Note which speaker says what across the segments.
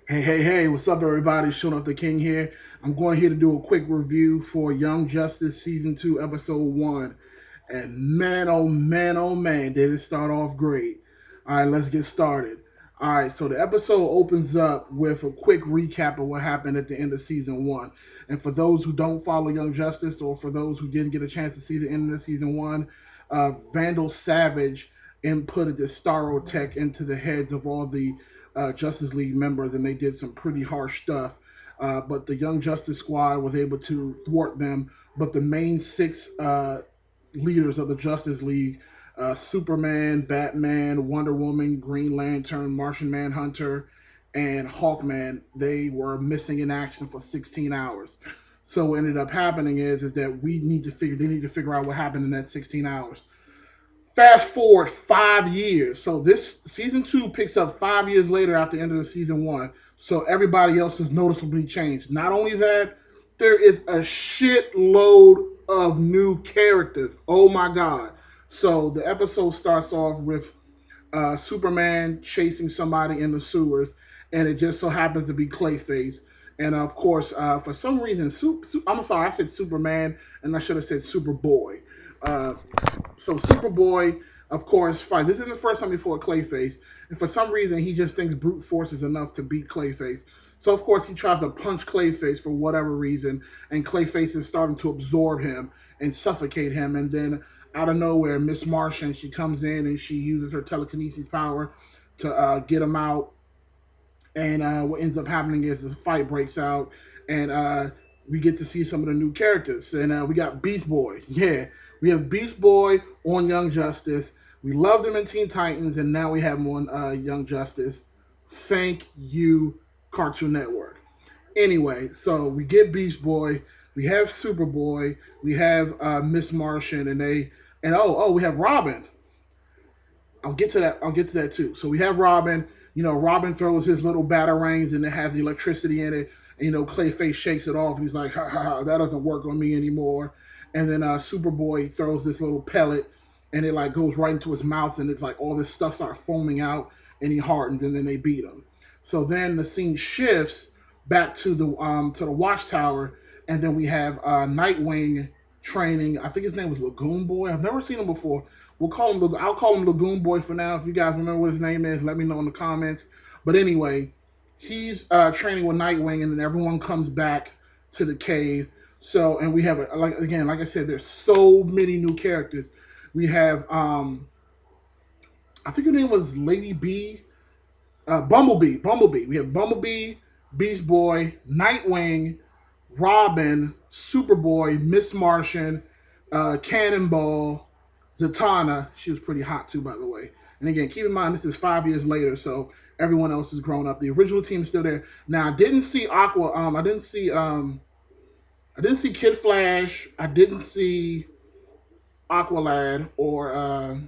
Speaker 1: Hey, what's up, everybody? Showing up the King here. I'm going here to do a quick review for Young Justice Season 2, Episode 1. And man, did it start off great. All right, let's get started. All right, so the episode opens up with a quick recap of what happened at the end of Season 1. And for those who don't follow Young Justice, or for those who didn't get a chance to see the end of Season 1, Vandal Savage inputted the Starro Tech into the heads of all the Justice League members, and they did some pretty harsh stuff. But the Young Justice Squad was able to thwart them. But the main six leaders of the Justice League, Superman, Batman, Wonder Woman, Green Lantern, Martian Manhunter, and Hawkman, they were missing in action for 16 hours. So what ended up happening is that they need to figure out what happened in that 16 hours. Fast forward 5 years. So this season two picks up 5 years later after the end of the season one. So everybody else has noticeably changed. Not only that, there is a shitload of new characters. Oh my god. So the episode starts off with Superman chasing somebody in the sewers, and it just so happens to be Clayface. And of course, for some reason, I'm sorry, I said Superman, and I should have said Superboy. Uh, so Superboy, of course, fight. This isn't the first time before Clayface, and for some reason, he just thinks brute force is enough to beat Clayface. So of course, he tries to punch Clayface for whatever reason, and Clayface is starting to absorb him and suffocate him. And then out of nowhere, Miss Martian, she comes in and she uses her telekinesis power to get him out. And what ends up happening is the fight breaks out, and we get to see some of the new characters. And we got Beast Boy. Yeah, we have Beast Boy on Young Justice. We loved him in Teen Titans, and now we have him on Young Justice. Thank you, Cartoon Network. Anyway, so we get Beast Boy, we have Superboy, we have Miss Martian, and we have Robin. I'll get to that. I'll get to that too. So we have Robin. Robin throws his little batarangs and it has the electricity in it. And, Clayface shakes it off and he's like, ha ha ha, that doesn't work on me anymore. And then Superboy throws this little pellet and it like goes right into his mouth and it's like all this stuff starts foaming out and he hardens and then they beat him. So then the scene shifts back to the watchtower, and then we have Nightwing training. I think his name was Lagoon Boy. I've never seen him before. I'll call him Lagoon Boy for now. If you guys remember what his name is, let me know in the comments. But anyway, he's training with Nightwing, and then everyone comes back to the cave. So, and we have like I said, there's so many new characters. We have I think her name was Lady B, Bumblebee. We have Bumblebee, Beast Boy, Nightwing, Robin, Superboy, Miss Martian, Cannonball, Zatanna. She was pretty hot too, by the way. And again, keep in mind this is 5 years later, so everyone else has grown up. The original team is still there. Now I didn't see Aqua. I didn't see Kid Flash. I didn't see Aqualad or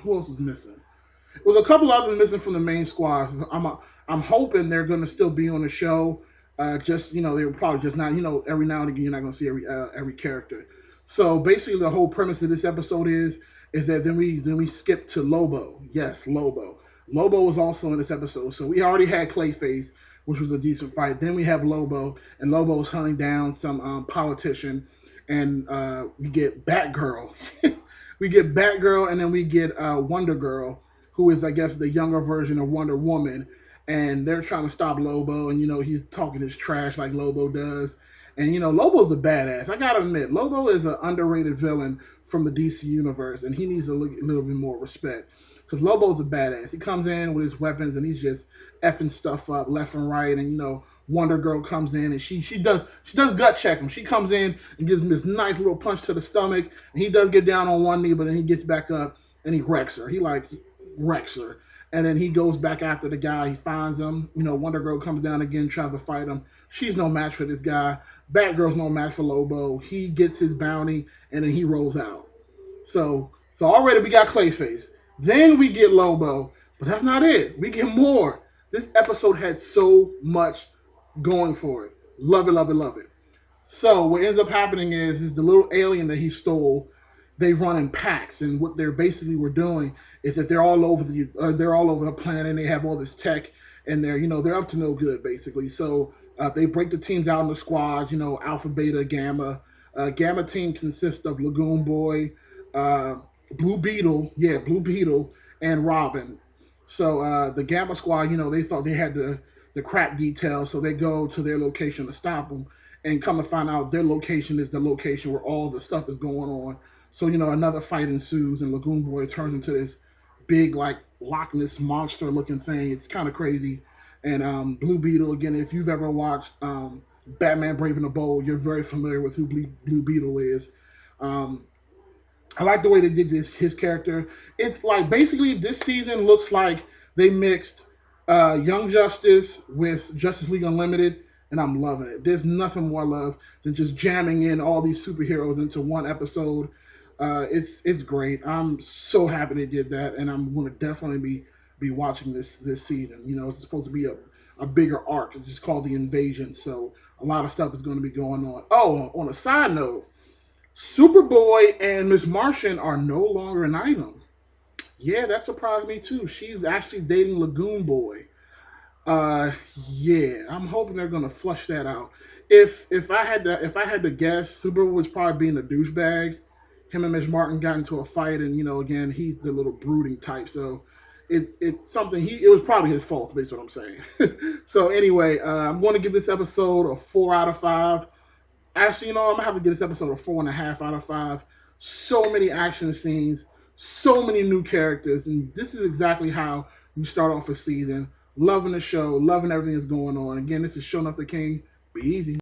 Speaker 1: who else was missing? There was a couple others missing from the main squad. I'm hoping they're going to still be on the show. Just they were probably just not. Every now and again you're not going to see every character. So basically, the whole premise of this episode is that then we skip to Lobo. Yes, Lobo. Lobo was also in this episode. So we already had Clayface, which was a decent fight. Then we have Lobo, and Lobo is hunting down some politician, and we get Batgirl. We get Batgirl, and then we get Wonder Girl, who is, I guess, the younger version of Wonder Woman. And they're trying to stop Lobo, and he's talking his trash like Lobo does. And Lobo's a badass. I gotta admit, Lobo is an underrated villain from the DC universe, and he needs a little bit more respect. Because Lobo's a badass. He comes in with his weapons, and he's just effing stuff up left and right. And Wonder Girl comes in, and she does gut check him. She comes in and gives him this nice little punch to the stomach, and he does get down on one knee, but then he gets back up and he wrecks her. He wrecks her. And then he goes back after the guy. He finds him. Wonder Girl comes down again, tries to fight him. She's no match for this guy. Batgirl's no match for Lobo. He gets his bounty, and then he rolls out. So already we got Clayface. Then we get Lobo, but that's not it. We get more. This episode had so much going for it. Love it, love it, love it. So what ends up happening is the little alien that he stole, they run in packs, and what they're basically were doing is that they're all over the planet, and they have all this tech, and they're up to no good basically. So they break the teams out into squads. Alpha, Beta, Gamma. Gamma team consists of Lagoon Boy, uh, Blue Beetle, yeah, Blue Beetle, and Robin. So the Gamma squad, they thought they had the crack detail, so they go to their location to stop them, and come to find out their location is the location where all the stuff is going on. So another fight ensues, and Lagoon Boy turns into this big like Loch Ness monster looking thing. It's kind of crazy. And Blue Beetle, again, if you've ever watched Batman Brave and the Bold, you're very familiar with who Blue Beetle is. Um, I like the way they did his character. It's like basically this season looks like they mixed Young Justice with Justice League Unlimited, and I'm loving it. There's nothing more love than just jamming in all these superheroes into one episode. It's great. I'm so happy they did that, and I'm going to definitely be watching this season. It's supposed to be a bigger arc. It's just called the Invasion, so a lot of stuff is going to be going on. Oh, on a side note, Superboy and Miss Martian are no longer an item. Yeah, that surprised me too. She's actually dating Lagoon Boy. Uh, yeah, I'm hoping they're gonna flush that out. If I had to guess, Superboy was probably being a douchebag. Him and Miss Martin got into a fight, and again, he's the little brooding type. So it's something it was probably his fault, based on what I'm saying. So anyway, I'm going to give this episode a 4 out of 5. Actually, I'm gonna have to give this episode a 4.5 out of 5. So many action scenes, so many new characters, and this is exactly how you start off a season. Loving the show, loving everything that's going on. Again, this is Showing Off the King. Be easy.